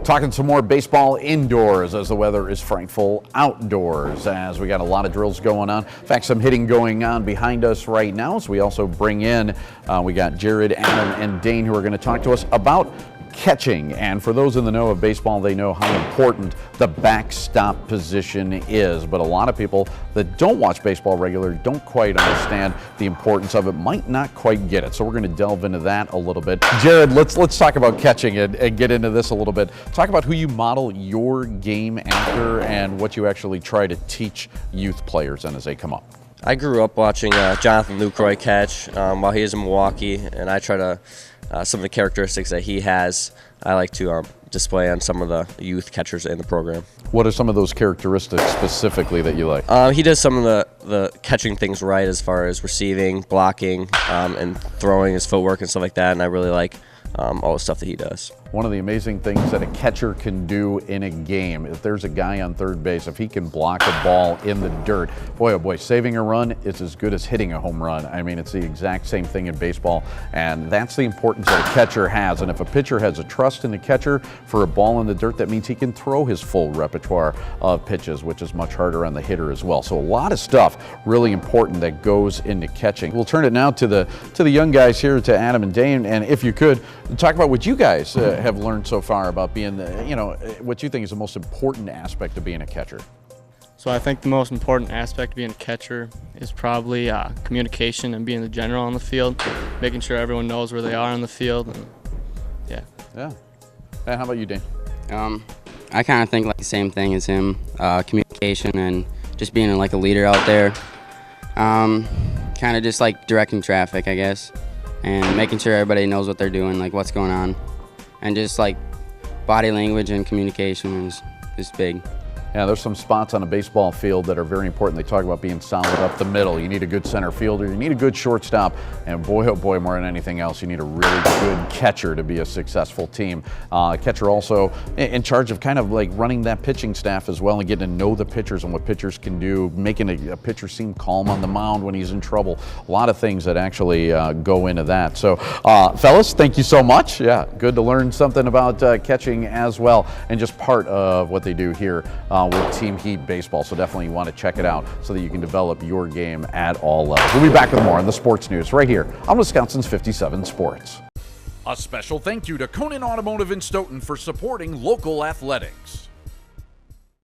Talking some more baseball indoors as the weather is frightful outdoors, as we got a lot of drills going on. In fact, some hitting going on behind us right now. So we also bring in, we got Jared, Adam, and Dane who are going to talk to us about catching. And for those in the know of baseball, they know how important the backstop position is. But a lot of people that don't watch baseball regularly don't quite understand the importance of it, might not quite get it. So we're going to delve into that a little bit. Jared, let's talk about catching and get into this a little bit. Talk about who you model your game after and what you actually try to teach youth players in as they come up. I grew up watching Jonathan Lucroy catch while he was in Milwaukee, and I try to some of the characteristics that he has, I like to display on some of the youth catchers in the program. What are some of those characteristics specifically that you like? He does some of the catching things right as far as receiving, blocking, and throwing, his footwork and stuff like that, and I really like all the stuff that he does. One of the amazing things that a catcher can do in a game, if there's a guy on third base, if he can block a ball in the dirt, boy, oh boy, saving a run is as good as hitting a home run. I mean, it's the exact same thing in baseball, and that's the importance that a catcher has. And if a pitcher has a trust in the catcher for a ball in the dirt, that means he can throw his full repertoire of pitches, which is much harder on the hitter as well. So a lot of stuff really important that goes into catching. We'll turn it now to the young guys here, to Adam and Dane, and if you could, talk about what you guys have learned so far about being, what you think is the most important aspect of being a catcher. So I think the most important aspect of being a catcher is probably communication and being the general on the field, making sure everyone knows where they are on the field. And Yeah. And how about you, Dane? I kind of think like the same thing as him, communication and just being like a leader out there. Kind of just like directing traffic, I guess, and making sure everybody knows what they're doing, like what's going on. And just like body language and communication is big. Yeah, there's some spots on a baseball field that are very important. They talk about being solid up the middle. You need a good center fielder, you need a good shortstop, and boy, oh boy, more than anything else, you need a really good catcher to be a successful team. Catcher also in charge of kind of like running that pitching staff as well and getting to know the pitchers and what pitchers can do, making a pitcher seem calm on the mound when he's in trouble. A lot of things that actually go into that. So, fellas, thank you so much. Yeah, good to learn something about catching as well, and just part of what they do here with Team Heat Baseball. So definitely you want to check it out so that you can develop your game at all levels. We'll be back with more on the sports news right here on Wisconsin's 57 Sports. A special thank you to Conan Automotive in Stoughton for supporting local athletics.